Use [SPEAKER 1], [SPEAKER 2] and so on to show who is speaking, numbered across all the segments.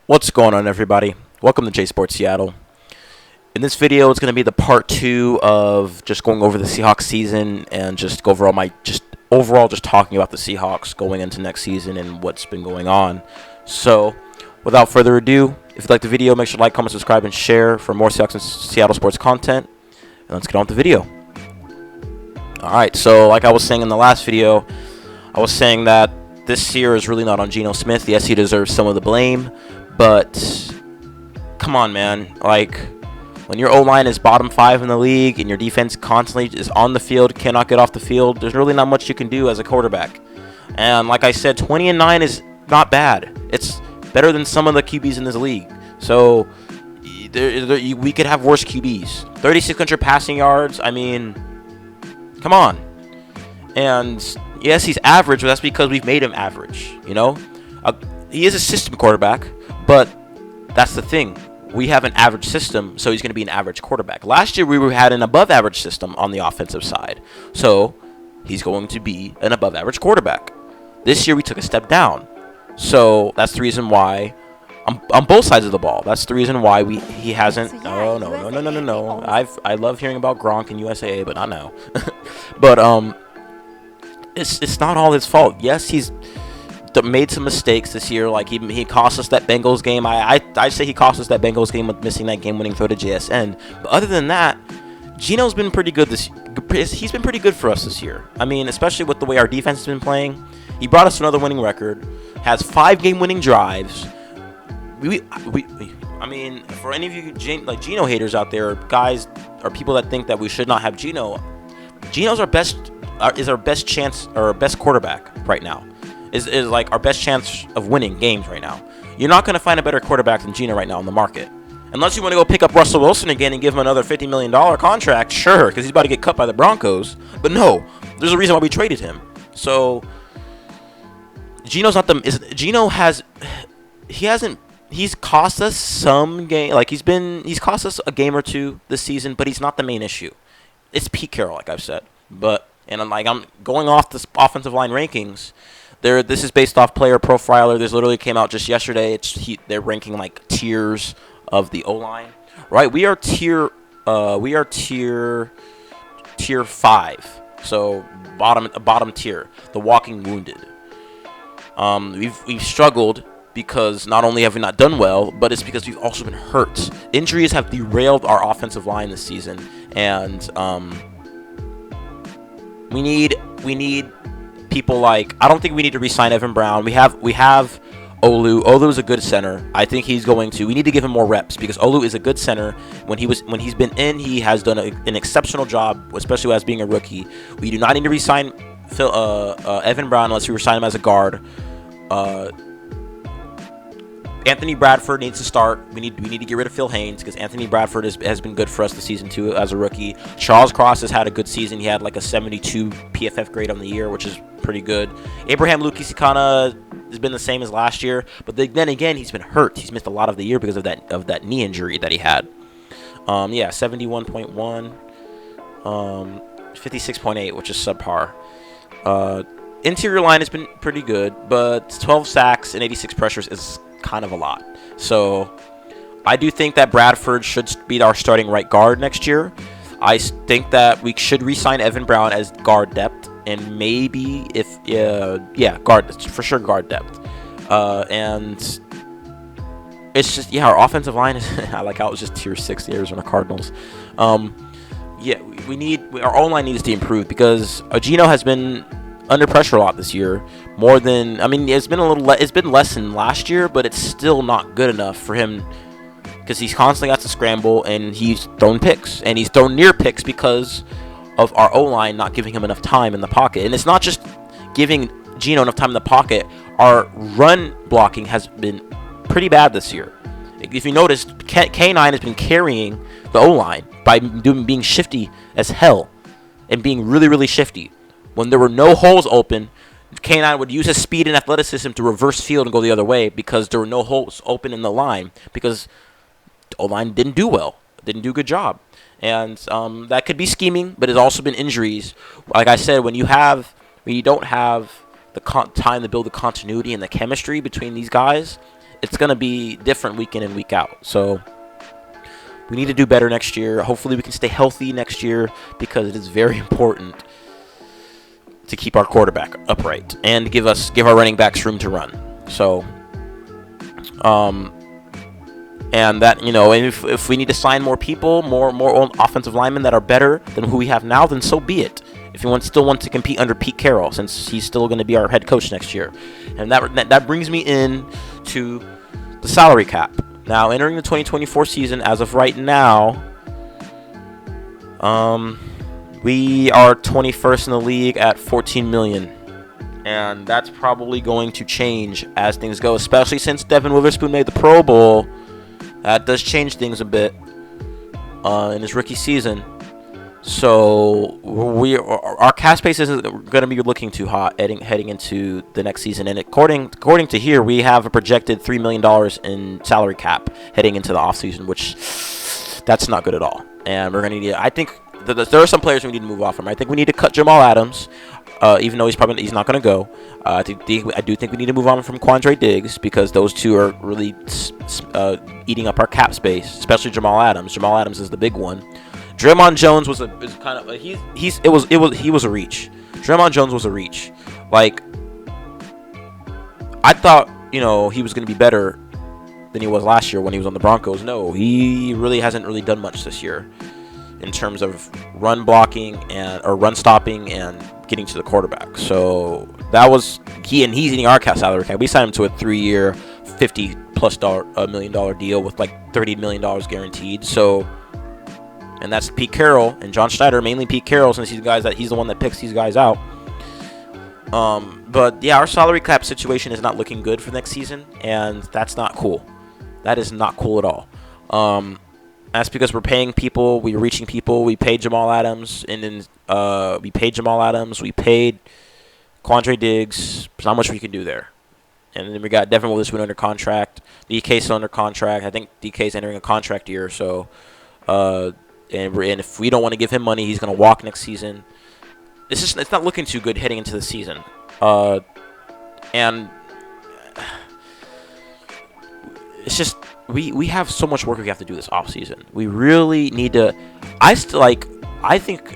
[SPEAKER 1] What's going on, everybody? Welcome to J Sports Seattle. In this video, it's going to be the part 2 of just going over the Seahawks season and just go over all my overall talking about the Seahawks going into next season and what's been going on. So, without further ado, if you like the video, make sure to like, comment, subscribe, and share for more Seahawks and Seattle sports content. And let's get on with the video. Alright, so like I was saying in the last video, I was saying that this year is really not on Geno Smith. Yes, he deserves some of the blame, but come on, man. Like, when your O-line is bottom 5 in the league and your defense constantly is on the field, cannot get off the field, there's really not much you can do as a quarterback. And like I said, 20-9 is not bad. It's better than some of the QBs in this league. So we could have worse QBs. 3,600 passing yards. I mean, come on. And yes, he's average, but that's because we've made him average. You know, he is a system quarterback, but that's the thing. We have an average system, so he's going to be an average quarterback. Last year, we had an above-average system on the offensive side, so he's going to be an above-average quarterback. This year, we took a step down, so that's the reason why on both sides of the ball. That's the reason why he hasn't. Oh no. I love hearing about Gronk and USAA, but not now. But it's not all his fault. Yes, he's made some mistakes this year. Like he cost us that Bengals game. I say he cost us that Bengals game with missing that game-winning throw to JSN. But other than that, Geno's been pretty good he's been pretty good for us this year. I mean, especially with the way our defense has been playing. He brought us another winning record. Has 5 game-winning drives. I mean, for any of you Geno haters out there, guys or people that think that we should not have Geno, Geno's our best chance, or our best quarterback right now. Is like our best chance of winning games right now. You're not going to find a better quarterback than Geno right now on the market. Unless you want to go pick up Russell Wilson again and give him another $50 million contract, sure, because he's about to get cut by the Broncos. But no, there's a reason why we traded him. So Geno's not he's cost us some game. Like he's cost us a game or two this season, but he's not the main issue. It's Pete Carroll, like I've said. I'm going off the offensive line rankings. This is based off Player Profiler. This literally came out just yesterday. They're ranking like tiers of the O-line. Right? We are tier 5. So bottom tier. The walking wounded. We've struggled because not only have we not done well, but it's because we've also been hurt. Injuries have derailed our offensive line this season, and we need people like, I don't think we need to re-sign Evan Brown. We have Olu. Olu is a good center. I think we need to give him more reps because Olu is a good center. When he's been in, he has done an exceptional job, especially as being a rookie. We do not need to re-sign Evan Brown unless we re-sign him as a guard. Anthony Bradford needs to start. We need to get rid of Phil Haynes because Anthony Bradford has been good for us this season too as a rookie. Charles Cross has had a good season. He had like a 72 PFF grade on the year, which is pretty good. Abraham Lucas kind of has been the same as last year, but then again he's been hurt. He's missed a lot of the year because of that knee injury that he had. 71.1, 56.8, which is subpar. Interior line has been pretty good, but 12 sacks and 86 pressures is kind of a lot. So I do think that Bradford should be our starting right guard next year. I think that we should re-sign Evan Brown as guard depth, and maybe guard, for sure guard depth. And it's just, our offensive line is I like how it was just tier 6, the Arizona Cardinals. Our O-line needs to improve because Geno has been under pressure a lot this year. It's been less than last year, but it's still not good enough for him because he's constantly got to scramble and he's thrown picks and he's thrown near picks because of our O-line not giving him enough time in the pocket. And it's not just giving Geno enough time in the pocket. Our run blocking has been pretty bad this year. If you noticed, K9 has been carrying the O-line by being shifty as hell and being really, really shifty. When there were no holes open, K9 would use his speed and athleticism to reverse field and go the other way because there were no holes open in the line because the O-line didn't do well, didn't do a good job. And that could be scheming, but it's also been injuries. Like I said, when you don't have the time to build the continuity and the chemistry between these guys, it's gonna be different week in and week out. So we need to do better next year. Hopefully we can stay healthy next year, because it is very important to keep our quarterback upright and give our running backs room to run. So, and that, and if we need to sign more people, more offensive linemen that are better than who we have now, then so be it. If you still want to compete under Pete Carroll, since he's still going to be our head coach next year. And that brings me in to the salary cap. Now, entering the 2024 season, as of right now, we are 21st in the league at $14 million. And that's probably going to change as things go, especially since Devin Witherspoon made the Pro Bowl. That does change things a bit in his rookie season. So our cap space isn't going to be looking too hot heading into the next season. And according to here, we have a projected $3 million in salary cap heading into the offseason, which that's not good at all. And we're going to need. I think there are some players we need to move off from. I think we need to cut Jamal Adams, even though he's not going to go. I do think we need to move on from Quandre Diggs, because those two are really eating up our cap space, especially Jamal Adams. Jamal Adams is the big one. Draymond Jones was a reach. Draymond Jones was a reach. Like, I thought, he was going to be better than he was last year when he was on the Broncos. No, he really hasn't really done much this year in terms of run blocking or run stopping and getting to the quarterback. So that was he's eating our salary cap. We signed him to a 3-year, $50+ million deal with like $30 million guaranteed. So. And that's Pete Carroll and John Schneider, mainly Pete Carroll, since he's the one that picks these guys out. But yeah, our salary cap situation is not looking good for next season, and that's not cool. That is not cool at all. That's because we're paying people, we're reaching people. We paid Jamal Adams, and then we paid Quandre Diggs. There's not much we can do there. And then we got Devin Witherspoon under contract. DK's still under contract. I think DK's entering a contract year, so. And if we don't want to give him money, he's going to walk next season. It's not looking too good heading into the season. And it's just we have so much work we have to do this offseason. We really need to. I think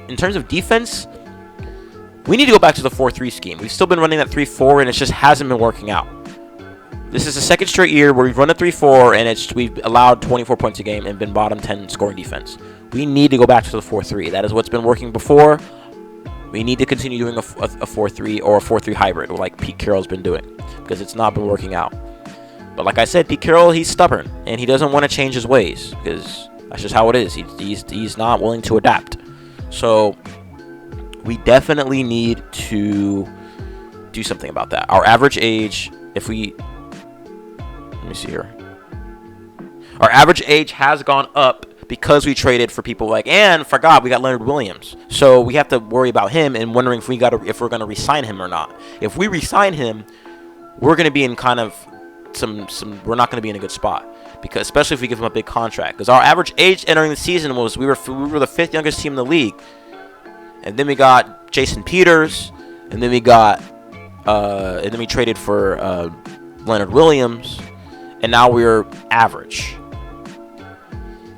[SPEAKER 1] in terms of defense, we need to go back to the 4-3 scheme. We've still been running that 3-4, and it just hasn't been working out. This is the second straight year where we've run a 3-4, and we've allowed 24 points a game and been bottom 10 scoring defense. We need to go back to the 4-3. That is what's been working before. We need to continue doing a 4-3 or a 4-3 hybrid like Pete Carroll's been doing, because it's not been working out. But like I said, Pete Carroll, he's stubborn, and he doesn't want to change his ways, because that's just how it is. He's not willing to adapt. So we definitely need to do something about that. Our average age, let me see here. Our average age has gone up because we traded for people we got Leonard Williams. So we have to worry about him and wondering if we're going to re-sign him or not. If we re-sign him, we're going to be in kind of we're not going to be in a good spot, because especially if we give him a big contract. Because our average age entering the season was we were the 5th youngest team in the league, and then we got Jason Peters, and then we traded for Leonard Williams, and now we're average.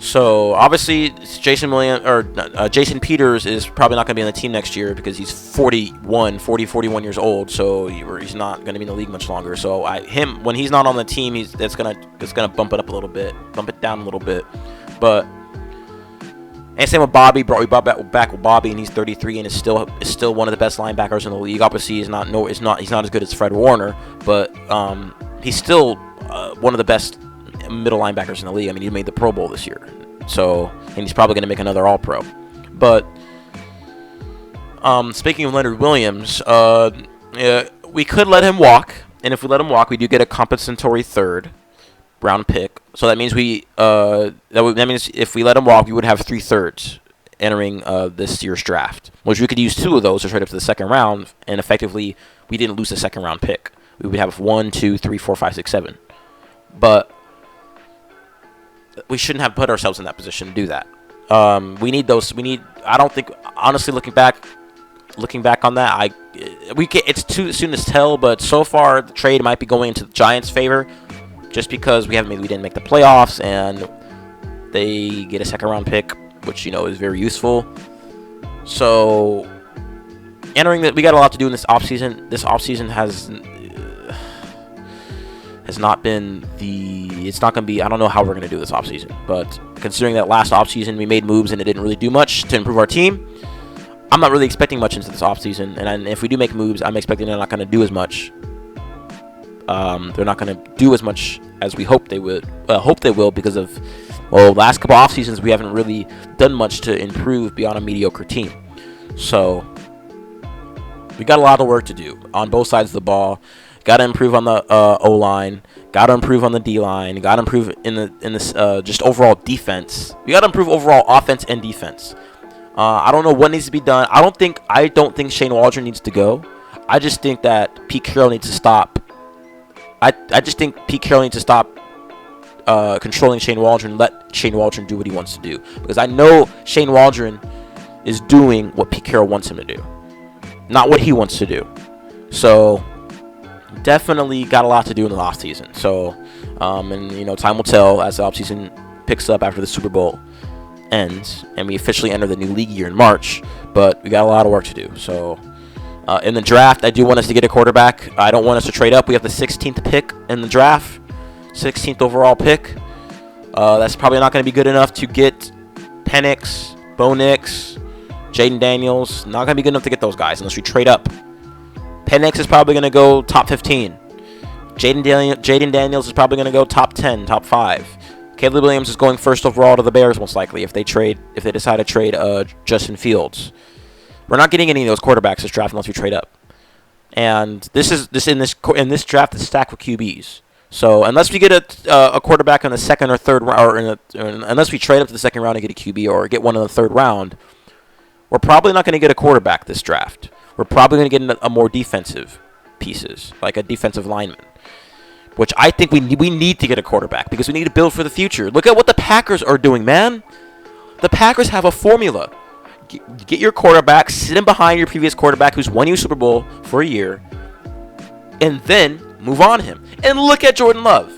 [SPEAKER 1] So obviously, Jason Peters is probably not going to be on the team next year, because he's 41 years old. So he's not going to be in the league much longer. So when he's not on the team, it's gonna bump it up a little bit, bump it down a little bit. But and same with Bobby. We brought back with Bobby, and he's 33 and is still one of the best linebackers in the league. Obviously, he's not as good as Fred Warner, but he's still one of the best middle linebackers in the league. I mean, he made the Pro Bowl this year, and he's probably going to make another All-Pro. But speaking of Leonard Williams, we could let him walk, and if we let him walk, we do get a compensatory 3rd round pick. So that means that means if we let him walk, we would have 3 thirds entering this year's draft, which we could use 2 of those to trade up to the 2nd round, and effectively we didn't lose a 2nd round pick. We would have 1, 2, 3, 4, 5, 6, 7. But we shouldn't have put ourselves in that position to do that. We need those. I don't think, honestly, looking back on that, it's too soon to tell. But so far, the trade might be going into the Giants' favor, just because we didn't make the playoffs and they get a second-round pick, which is very useful. So entering that, we got a lot to do in this offseason. This offseason has not been it's not going to be, I don't know how we're going to do this offseason, but considering that last offseason we made moves and it didn't really do much to improve our team, I'm not really expecting much into this offseason. And if we do make moves, I'm expecting they're not going to do as much. They're not going to do as much as we hope they will because of, last couple off seasons we haven't really done much to improve beyond a mediocre team. So we got a lot of work to do on both sides of the ball. Got to improve on the O-line. Got to improve on the D-line. Got to improve in this just overall defense. We got to improve overall offense and defense. I don't know what needs to be done. I don't think Shane Waldron needs to go. I just think that Pete Carroll needs to stop. I just think Pete Carroll needs to stop controlling Shane Waldron. Let Shane Waldron do what he wants to do, because I know Shane Waldron is doing what Pete Carroll wants him to do, not what he wants to do. So definitely got a lot to do in the offseason. So and time will tell as the offseason picks up after the Super Bowl ends and we officially enter the new league year in March. But we got a lot of work to do. So in the draft, I do want us to get a quarterback. I don't want us to trade up. We have the 16th pick in the draft, 16th overall pick. That's probably not going to be good enough to get Penix, Bo Nix, Jaden Daniels. Not going to be good enough to get those guys unless we trade up. Penix is probably going to go top 15. Jaden Daniels is probably going to go top 10, top 5. Caleb Williams is going first overall to the Bears most likely if they decide to trade Justin Fields. We're not getting any of those quarterbacks this draft unless we trade up. And this draft is stacked with QBs. So unless we get a quarterback in the second or third round, unless we trade up to the second round and get a QB or get one in the third round, we're probably not going to get a quarterback this draft. We're probably going to get a more defensive pieces, like a defensive lineman, which I think we need to get a quarterback because we need to build for the future. Look at what the Packers are doing, man. The Packers have a formula. Get your quarterback, sit him behind your previous quarterback who's won you Super Bowl for a year, and then move on him. And look at Jordan Love.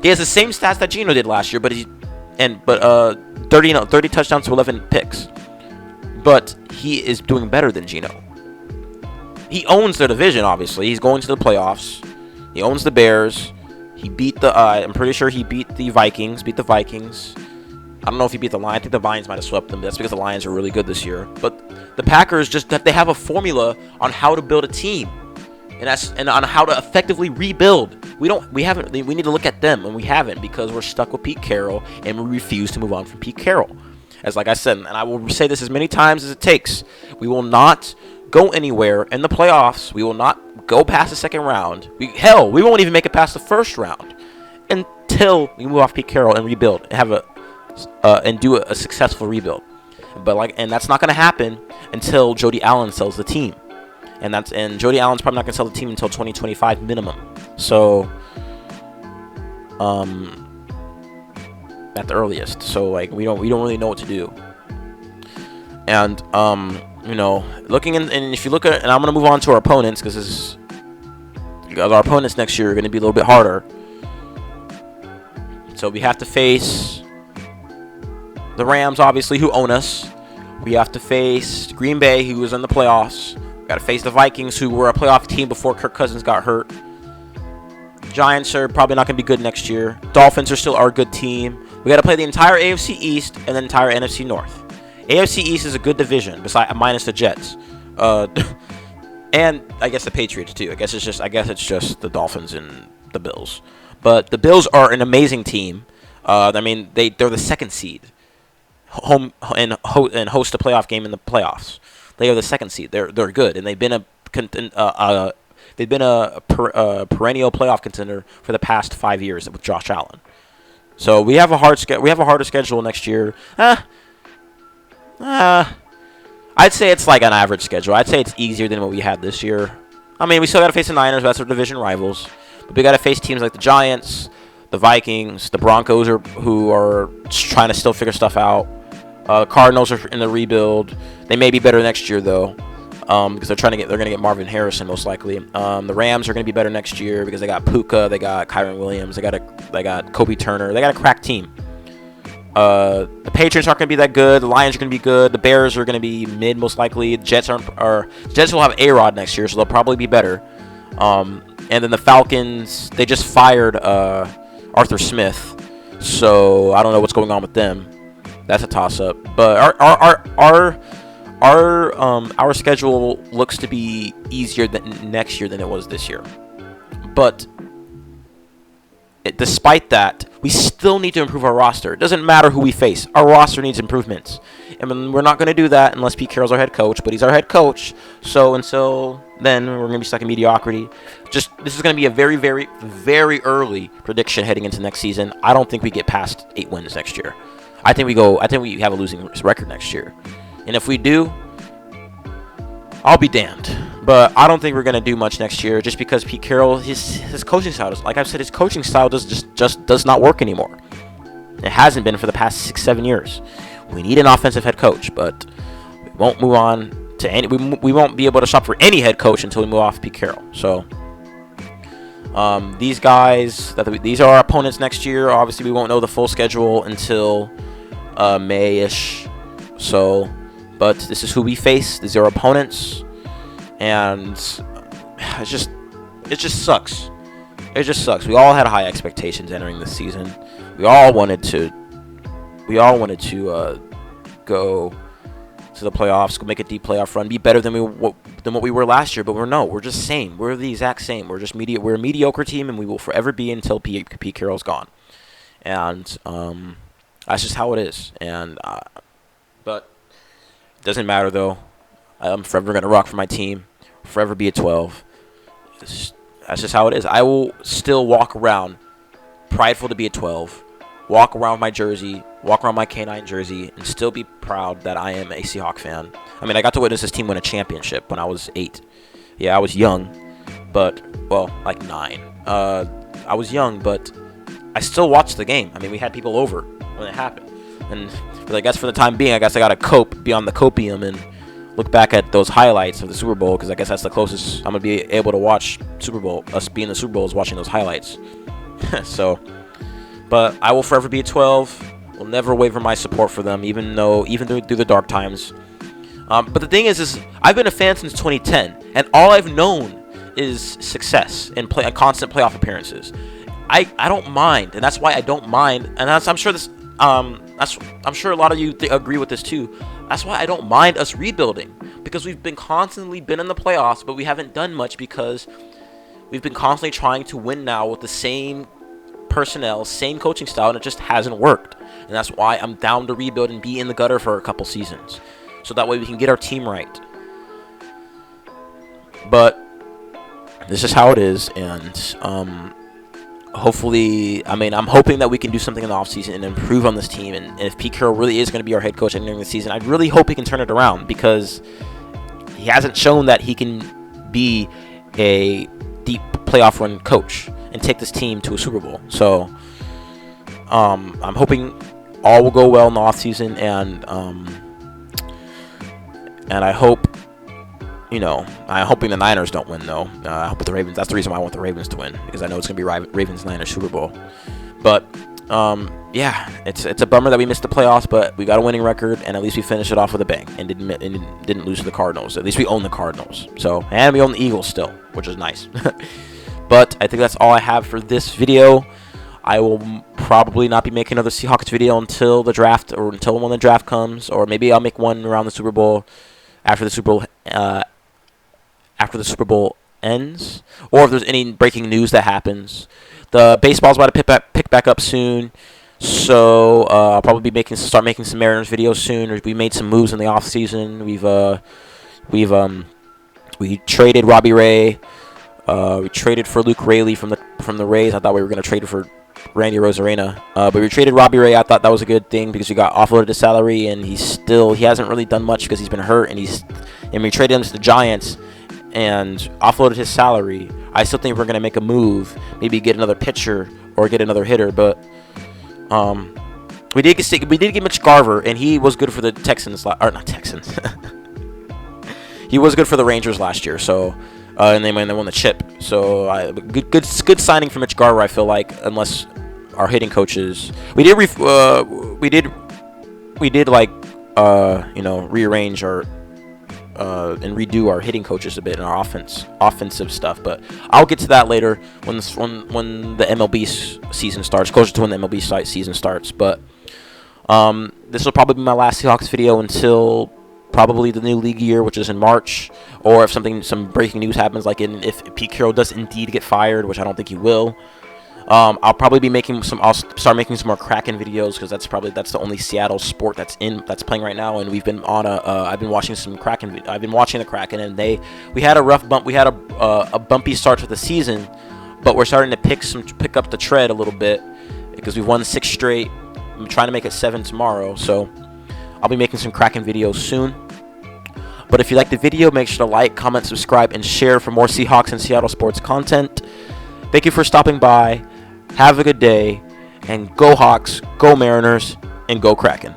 [SPEAKER 1] He has the same stats that Geno did last year, but 30 touchdowns to 11 picks. But he is doing better than Geno. He owns the division, obviously. He's going to the playoffs. He owns the Bears. He beat I'm pretty sure he beat the Vikings. I don't know if he beat the Lions. I think the Lions might have swept them. That's because the Lions are really good this year. But the Packers they have a formula on how to build a team, and on how to effectively rebuild. We need to look at them, and we haven't because we're stuck with Pete Carroll, and we refuse to move on from Pete Carroll. Like I said, and I will say this as many times as it takes, we will not go anywhere in the playoffs. We will not go past the second round. We won't even make it past the first round until we move off Pete Carroll and rebuild and do a successful rebuild. And that's not going to happen until Jody Allen sells the team, and Jody Allen's probably not going to sell the team until 2025 minimum. So at the earliest. So we don't really know what to do. And looking and if you look at, and I'm going to move on to our opponents because our opponents next year are going to be a little bit harder. So we have to face the Rams, obviously, who own us. We have to face Green Bay, who was in the playoffs. We got to face the Vikings, who were a playoff team before Kirk Cousins got hurt. The Giants are probably not going to be good next year. Dolphins are still our good team. We got to play the entire AFC East and the entire NFC North. AFC East is a good division, minus the Jets, and I guess the Patriots too. I guess it's just the Dolphins and the Bills. But the Bills are an amazing team. They're the second seed, home and host a playoff game in the playoffs. They are the second seed. They're good, and they've been a perennial playoff contender for the past 5 years with Josh Allen. So we have a harder schedule next year. I'd say it's like an average schedule. I'd say it's easier than what we had this year. We still got to face the Niners. That's our division rivals. But we got to face teams like the Giants, the Vikings, the Broncos, who are trying to still figure stuff out. Cardinals are in the rebuild. They may be better next year, though. because they're gonna get Marvin Harrison most likely. The Rams are gonna be better next year because they got Puka, they got Kyron Williams, they got Kobe Turner, they got a crack team. The Patriots aren't gonna be that good. The Lions are gonna be good. The Bears are gonna be mid most likely. The Jets will have A-Rod next year, so they'll probably be better. And then the Falcons, they just fired Arthur Smith, so I don't know what's going on with them. That's a toss-up. But our schedule looks to be easier next year than it was this year. But despite that, we still need to improve our roster. It doesn't matter who we face. Our roster needs improvements. And we're not going to do that unless Pete Carroll's our head coach, but he's our head coach. So until then, we're going to be stuck in mediocrity. This is going to be a very, very, very early prediction heading into next season. I don't think we get past 8 wins next year. I think we have a losing record next year. And if we do, I'll be damned. But I don't think we're going to do much next year just because Pete Carroll, his coaching style, like I've said, his coaching style just does not work anymore. It hasn't been for the past 6-7 years. We need an offensive head coach, but we won't move on to any. We won't be able to shop for any head coach until we move off Pete Carroll. So these guys, these are our opponents next year. Obviously, we won't know the full schedule until May-ish. So, but this is who we face. These are our opponents. And it just sucks. It just sucks. We all had high expectations entering this season. We all wanted to go to the playoffs, go make a deep playoff run, be better than what we were last year. But we're just same. We're the exact same. We're a mediocre team, and we will forever be until Pete Carroll's gone. And that's just how it is. And but it doesn't matter though. I'm forever going to rock for my team, forever be a 12. That's just how it is. I will still walk around prideful to be a 12, walk around with my jersey, walk around my K9 jersey, and still be proud that I am a Seahawks fan. I mean, I got to witness this team win a championship when I was 8. Yeah, I was young, but, well, like 9. I was young, but I still watched the game. I mean, we had people over when it happened. And I guess for the time being, I guess I got to cope beyond the copium and look back at those highlights of the Super Bowl, because I guess that's the closest I'm going to be able to watch Super Bowl. Us being the Super Bowl is watching those highlights. So, but I will forever be a 12. Will never waver my support for them, even through the dark times. But the thing is I've been a fan since 2010, and all I've known is success and constant playoff appearances. I don't mind, and that's why I don't mind, and I'm sure a lot of you agree with this too. That's why I don't mind us rebuilding, because we've been constantly in the playoffs, but we haven't done much because we've been constantly trying to win now with the same personnel, same coaching style, and it just hasn't worked. And that's why I'm down to rebuild and be in the gutter for a couple seasons, so that way we can get our team right. But this is how it is, and hopefully, I'm hoping that we can do something in the offseason and improve on this team. And if Pete Carroll really is going to be our head coach entering the season, I really hope he can turn it around, because he hasn't shown that he can be a deep playoff run coach and take this team to a Super Bowl. So I'm hoping all will go well in the offseason, and I hope, I'm hoping the Niners don't win, though. I hope the Ravens. That's the reason why I want the Ravens to win, because I know it's going to be Ravens-Niners Super Bowl. But, yeah, it's a bummer that we missed the playoffs, but we got a winning record, and at least we finished it off with a bang and didn't lose to the Cardinals. At least we own the Cardinals. And we own the Eagles still, which is nice. But I think that's all I have for this video. I will probably not be making another Seahawks video until the draft, or until when the draft comes, or maybe I'll make one around the Super Bowl, after the Super Bowl ends, or if there's any breaking news that happens. The baseball's about to pick back up soon, so I'll probably be start making some Mariners videos soon. We made some moves in the off season. We traded Robbie Ray. We traded for Luke Raley from the Rays. I thought we were going to trade for Randy Rosarena, but we traded Robbie Ray. I thought that was a good thing, because we got offloaded his salary, and he hasn't really done much because he's been hurt, and we traded him to the Giants and offloaded his salary. I still think we're going to make a move, maybe get another pitcher or get another hitter, but we did get Mitch Garver, and he was good for the Texans, or not Texans. He He was good for the Rangers last year, so and they won the chip. So good signing for Mitch Garver. I feel like, unless our hitting coaches, we did like rearrange our and redo our hitting coaches a bit in our offensive stuff. But I'll get to that later when the MLB season starts, closer to when the MLB season starts. But this will probably be my last Seahawks video until probably the new league year, which is in March, or if some breaking news happens, like if Pete Carroll does indeed get fired, which I don't think he will. I'll probably be I'll start making some more Kraken videos, because that's the only Seattle sport that's playing right now. And we've been on I've been watching some Kraken. I've been watching the Kraken, and we had a rough bump. We had a bumpy start to the season, but we're starting to pick up the tread a little bit, because we've won 6 straight. I'm trying to make it 7 tomorrow, so I'll be making some Kraken videos soon. But if you like the video, make sure to like, comment, subscribe, and share for more Seahawks and Seattle sports content. Thank you for stopping by. Have a good day, and go Hawks, go Mariners, and go Kraken.